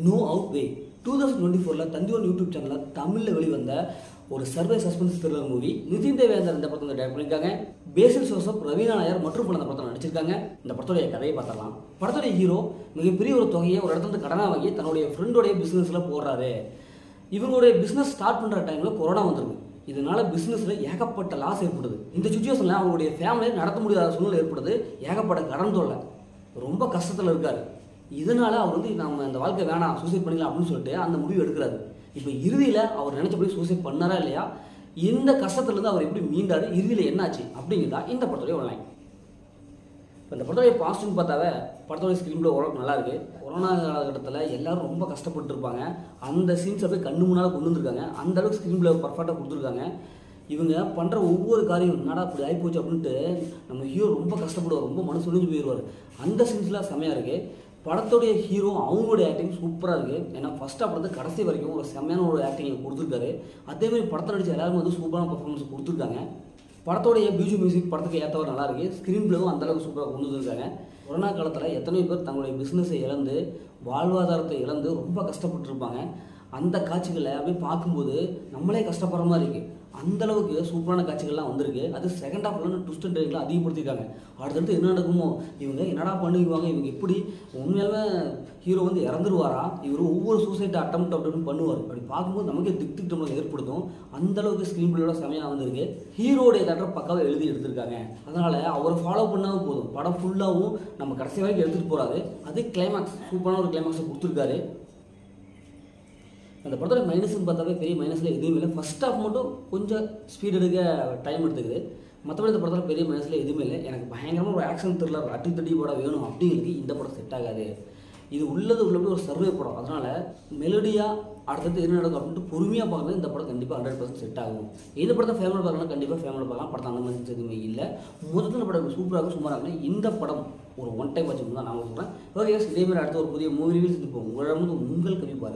No out வே 2024 தந்தி one YouTube சேனலில் தமிழில் வெளிவந்த ஒரு survey suspense thriller movie. Nitin Devender இந்த படத்தை டைரக்ட் பண்ணியிருக்காங்க. பேசில் ஜோசப், ரவீனா நாயர் மற்றும் பல இந்த படத்தை நடிச்சிருக்காங்க. இந்த படத்துடைய கதையை பார்த்தரலாம். படத்துடைய ஹீரோ மிகப்பெரிய ஒரு தொகையை ஒரு இடத்துல கடனாக வாங்கி தன்னுடைய ஃப்ரெண்டோடைய பிஸ்னஸில் போடுறாரு. இவங்களுடைய பிஸ்னஸ் ஸ்டார்ட் பண்ணுற டைமில் கொரோனா வந்துருக்கு. இதனால பிஸ்னஸில் ஏகப்பட்ட லாஸ் ஏற்படுது. இந்த சுச்சுவேஷனில் அவங்களுடைய ஃபேமிலியை நடத்த முடியாத சூழ்நிலை ஏற்படுது. ஏகப்பட்ட கடன் தொல்லை, ரொம்ப கஷ்டத்தில் இருக்காரு. இதனால அவர் நம்ம இந்த வாழ்க்கை வேணாம், சூசைட் பண்ணிக்கலாம் அப்படின்னு சொல்லிட்டு அந்த முடிவு எடுக்கிறாரு. இப்போ இறுதியில் அவர் நினைச்சபடி சூசைட் பண்ணாரா இல்லையா, இந்த கஷ்டத்துலேருந்து அவர் எப்படி மீண்டாரு, இறுதியில் என்னாச்சு அப்படிங்கிறதா இந்த படத்துடைய ஒன்லைன். இப்போ இந்த படத்துடைய பாசிட்டிவ் பார்த்தாவே படத்துடைய ஸ்க்ரீன் பிளே ஓரளவுக்கு நல்லா இருக்குது. கொரோனா காலகட்டத்தில் எல்லாரும் ரொம்ப கஷ்டப்பட்டு இருப்பாங்க. அந்த சீன்ஸை போய் கண்ணு முன்னால் கொண்டு வந்திருக்காங்க. அந்த அளவுக்கு ஸ்க்ரீன் பிளே பர்ஃபெக்டாக கொடுத்துருக்காங்க. இவங்க பண்ணுற ஒவ்வொரு காரியம் என்னடா அப்படி ஆகிப்போச்சு அப்படின்ட்டு நம்ம ஹீரோ ரொம்ப கஷ்டப்படுவார், ரொம்ப மனசு ஒழிஞ்சு போயிடுவார். அந்த சீன்ஸ்லாம் செம்மையாக இருக்குது. படத்துடைய ஹீரோ அவங்களுடைய ஆக்டிங் சூப்பராக இருக்குது. ஏன்னா ஃபஸ்ட் ஆஃப் வந்து கடைசி வரைக்கும் ஒரு செம்மையான ஒரு ஆக்டிங் கொடுத்துருக்காரு. அதேமாதிரி படத்தை நடிச்ச எல்லாருமே வந்து சூப்பரான பர்ஃபார்மன்ஸ் கொடுத்துருக்காங்க. படத்தோடைய மியூசிக் படத்துக்கு ஏற்றவர் நல்லா இருக்குது. ஸ்க்ரீன் பிளேவும் அந்தளவுக்கு சூப்பராக கொண்டு வந்துருக்காங்க. கொரோனா காலத்தில் எத்தனையோ பேர் தங்களுடைய பிஸ்னஸை இழந்து, வாழ்வாதாரத்தை இழந்து ரொம்ப கஷ்டப்பட்டுருப்பாங்க. அந்த காட்சிகளை அப்படியே பார்க்கும்போது நம்மளே கஷ்டப்படுற மாதிரி இருக்குது. அந்தளவுக்கு சூப்பரான காட்சிகள்லாம் வந்திருக்கு. அது செகண்ட் ஹாஃப்ல ட்விஸ்ட் அண்ட் டர்ன்லாம் அதிகப்படுத்திருக்காங்க. அடுத்தடுத்து என்ன நடக்குமோ, இவங்க என்னடா பண்ணுவாங்க, இவங்க எப்படி உண்மையாலுமே ஹீரோ வந்து இறந்துருவாரா, இவர் ஒவ்வொரு சூசைட் அட்டம் அப்படின்னு பண்ணுவார். அப்படி பார்க்கும்போது நமக்கே திக்கு ஏற்படுத்தும். அந்தளவுக்கு ஸ்க்ரீன் பிளேயோட செமையாக வந்திருக்கு. ஹீரோடைய தேட்டரை பக்காவாக எழுதி எடுத்திருக்காங்க. அதனால் அவரை ஃபாலோ பண்ணாமல் போதும், படம் ஃபுல்லாகவும் நம்ம கடைசி வரைக்கும் எடுத்துகிட்டு போகிறாரு. அது கிளைமேக்ஸ், சூப்பரான ஒரு கிளைமேக்ஸை கொடுத்துருக்காரு. அந்த படத்தோட மைனஸ்ன்னு பார்த்தாவே பெரிய மைனஸில் எதுவுமே இல்லை. ஃபஸ்ட் ஹாஃப் மட்டும் கொஞ்சம் ஸ்பீட் எடுக்க டைம் எடுத்துக்குது. மற்றபடி இந்த படத்தில் பெரிய மைனஸில் எதுவுமே இல்லை. எனக்கு பயங்கரமாக ஒரு ஆக்ஷன் த்ரில்லர் அட்டி தட்டி படம் வேணும் அப்படிங்கிறது இந்த படம் செட் ஆகாது. இது உள்ளபடி ஒரு சர்வே படம். அதனால் மெலடியாக அடுத்தது என்ன நடக்கும் அப்படின்ட்டு பொறுமையாக பார்க்குறது இந்த படம் கண்டிப்பாக 100% செட் ஆகும். இந்த படத்தை ஃபேமிலி பார்க்கலாம், கண்டிப்பாக ஃபேமிலி பார்க்கலாம். படத்தை அந்த மாதிரி எதுவுமே இல்லை. மொத்தத்தில் படம் சூப்பராக சுமாராக இந்த படம் ஒரு ஒன் டைம் வச்சுக்கணும் தான் நான் சொல்கிறேன். ஓகே, இதேமாதிரி அடுத்த ஒரு புதிய மூவி ரிவ்யூஸ் இப்போ உங்களிடம் உங்கள் கவி பாருங்கள்.